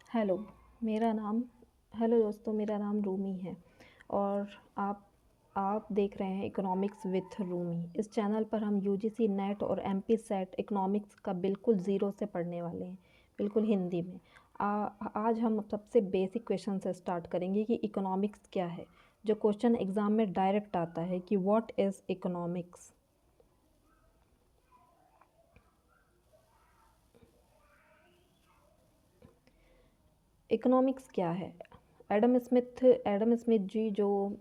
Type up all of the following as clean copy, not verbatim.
Hello मेरा नाम hello दोस्तों, मेरा नाम रूमी है और आप देख रहे हैं इकोनॉमिक्स विथ रूमी। इस चैनल पर हम यूजीसी नेट और एमपी सेट इकोनॉमिक्स का बिल्कुल ज़ीरो से पढ़ने वाले हैं, बिल्कुल हिंदी में। आज हम सबसे बेसिक क्वेश्चन से स्टार्ट करेंगे कि इकोनॉमिक्स क्या है, जो क्वेश्चन एग्ज़ाम में डायरेक्ट आता है कि व्हाट इज़ इकोनॉमिक्स। इकोनॉमिक्स क्या है? एडम स्मिथ जी जो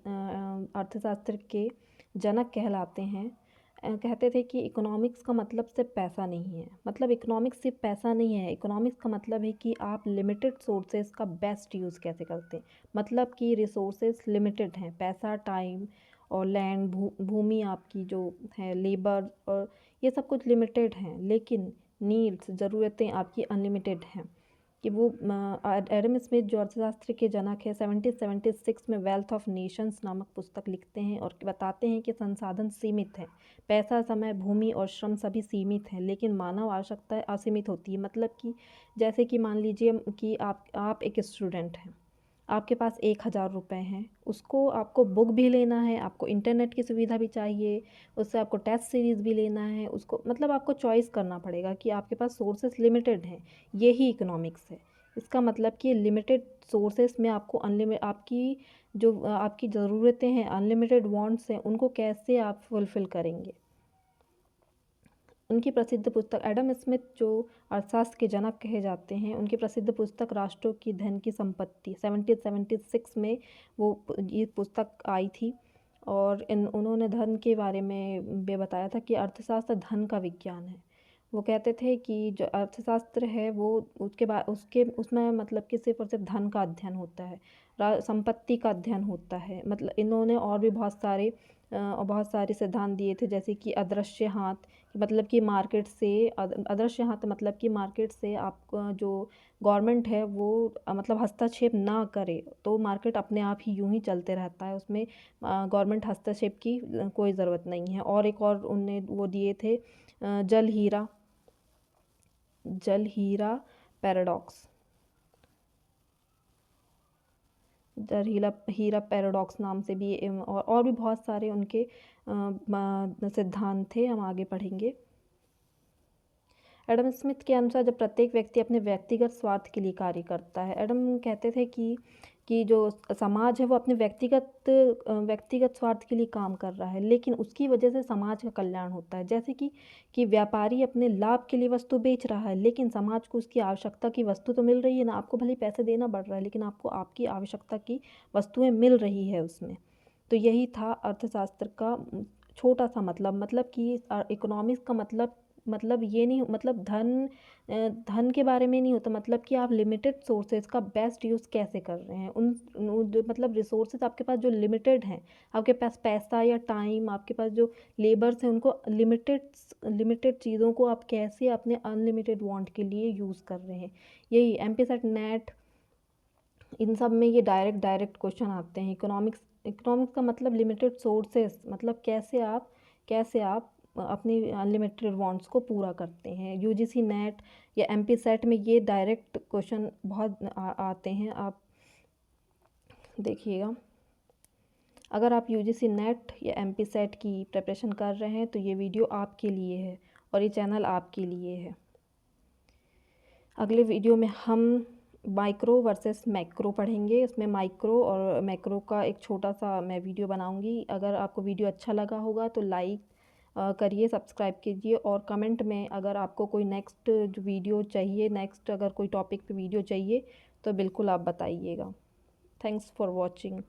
अर्थशास्त्र के जनक कहलाते हैं, कहते थे कि इकोनॉमिक्स का मतलब सिर्फ पैसा नहीं है। मतलब इकोनॉमिक्स सिर्फ पैसा नहीं है, इकोनॉमिक्स का मतलब है कि आप लिमिटेड सोर्सेज का बेस्ट यूज़ कैसे करते हैं। मतलब कि रिसोर्सेज लिमिटेड हैं, पैसा, टाइम और लैंड, भूमि आपकी जो है, लेबर और ये सब कुछ लिमिटेड हैं, लेकिन नीड्स, ज़रूरतें आपकी अनलिमिटेड हैं। कि वो एडम स्मिथ जो अर्थशास्त्र के जनक है, 1776 में वेल्थ ऑफ नेशंस नामक पुस्तक लिखते हैं और बताते हैं कि संसाधन सीमित हैं। पैसा, समय, भूमि और श्रम सभी सीमित हैं, लेकिन मानव आवश्यकताएं असीमित होती है। मतलब कि जैसे कि मान लीजिए कि आप एक स्टूडेंट हैं, आपके पास 1000 रुपये हैं, उसको आपको बुक भी लेना है, आपको इंटरनेट की सुविधा भी चाहिए, उससे आपको टेस्ट सीरीज़ भी लेना है, उसको मतलब आपको चॉइस करना पड़ेगा कि आपके पास सोर्सेस लिमिटेड हैं। यही इकोनॉमिक्स है। इसका मतलब कि लिमिटेड सोर्सेस में आपको आपकी ज़रूरतें हैं, अनलिमिटेड वांट्स हैं, उनको कैसे आप फुलफ़िल करेंगे। उनकी प्रसिद्ध पुस्तक, एडम स्मिथ जो अर्थशास्त्र के जनक कहे जाते हैं, उनकी प्रसिद्ध पुस्तक राष्ट्रों की धन की संपत्ति 1776 में ये पुस्तक आई थी। और उन्होंने धन के बारे में बताया था कि अर्थशास्त्र धन का विज्ञान है। वो कहते थे कि जो अर्थशास्त्र है वो उसके उसमें मतलब कि सिर्फ और सिर्फ धन का अध्ययन होता है, संपत्ति का अध्ययन होता है। मतलब इन्होंने और भी बहुत सारे सिद्धांत दिए थे, जैसे कि अदृश्य हाथ, मतलब कि मार्केट से अदृश्य हाथ मतलब कि मार्केट से आपका जो गवर्नमेंट है वो मतलब हस्तक्षेप ना करे, तो मार्केट अपने आप ही यूं ही चलते रहता है, उसमें गवर्नमेंट हस्तक्षेप की कोई ज़रूरत नहीं है। और एक और उनने वो दिए थे, जल हीरा पैराडॉक्स, हीरा पैराडॉक्स नाम से भी, और भी बहुत सारे उनके सिद्धांत थे, हम आगे पढ़ेंगे। एडम स्मिथ के अनुसार जब प्रत्येक व्यक्ति अपने व्यक्तिगत स्वार्थ के लिए कार्य करता है, एडम कहते थे कि जो समाज है वो अपने व्यक्तिगत स्वार्थ के लिए काम कर रहा है, लेकिन उसकी वजह से समाज का कल्याण होता है। जैसे कि व्यापारी अपने लाभ के लिए वस्तु बेच रहा है, लेकिन समाज को उसकी आवश्यकता की वस्तु तो मिल रही है ना, आपको भले पैसे देना पड़ रहा है, लेकिन आपको आपकी आवश्यकता की वस्तुएं मिल रही है उसमें। तो यही था अर्थशास्त्र का छोटा सा मतलब कि इकोनॉमिक्स का मतलब ये नहीं, मतलब धन के बारे में नहीं होता। मतलब कि आप लिमिटेड सोर्सेज का बेस्ट यूज़ कैसे कर रहे हैं, मतलब रिसोर्सेज आपके पास जो लिमिटेड हैं, आपके पास पैसा या टाइम, आपके पास जो लेबर्स हैं, उनको लिमिटेड चीज़ों को आप कैसे अपने अनलिमिटेड वांट के लिए यूज़ कर रहे हैं। यही एमपी सेट नेट, इन सब में ये डायरेक्ट क्वेश्चन आते हैं। इकोनॉमिक्स का मतलब लिमिटेड सोर्सेस, मतलब कैसे आप अपनी अनलिमिटेड वांट्स को पूरा करते हैं। यूजीसी नेट या एमपी सेट में ये डायरेक्ट क्वेश्चन बहुत आते हैं, आप देखिएगा। अगर आप यूजीसी नेट या एमपी सेट की प्रिपरेशन कर रहे हैं तो ये वीडियो आपके लिए है और ये चैनल आपके लिए है। अगले वीडियो में हम माइक्रो वर्सेस मैक्रो पढ़ेंगे। इसमें माइक्रो और मैक्रो का एक छोटा सा मैं वीडियो बनाऊंगी। अगर आपको वीडियो अच्छा लगा होगा तो लाइक करिए, सब्सक्राइब कीजिए, और कमेंट में अगर आपको कोई नेक्स्ट जो वीडियो चाहिए, नेक्स्ट अगर कोई टॉपिक पे वीडियो चाहिए तो बिल्कुल आप बताइएगा। Thanks for watching.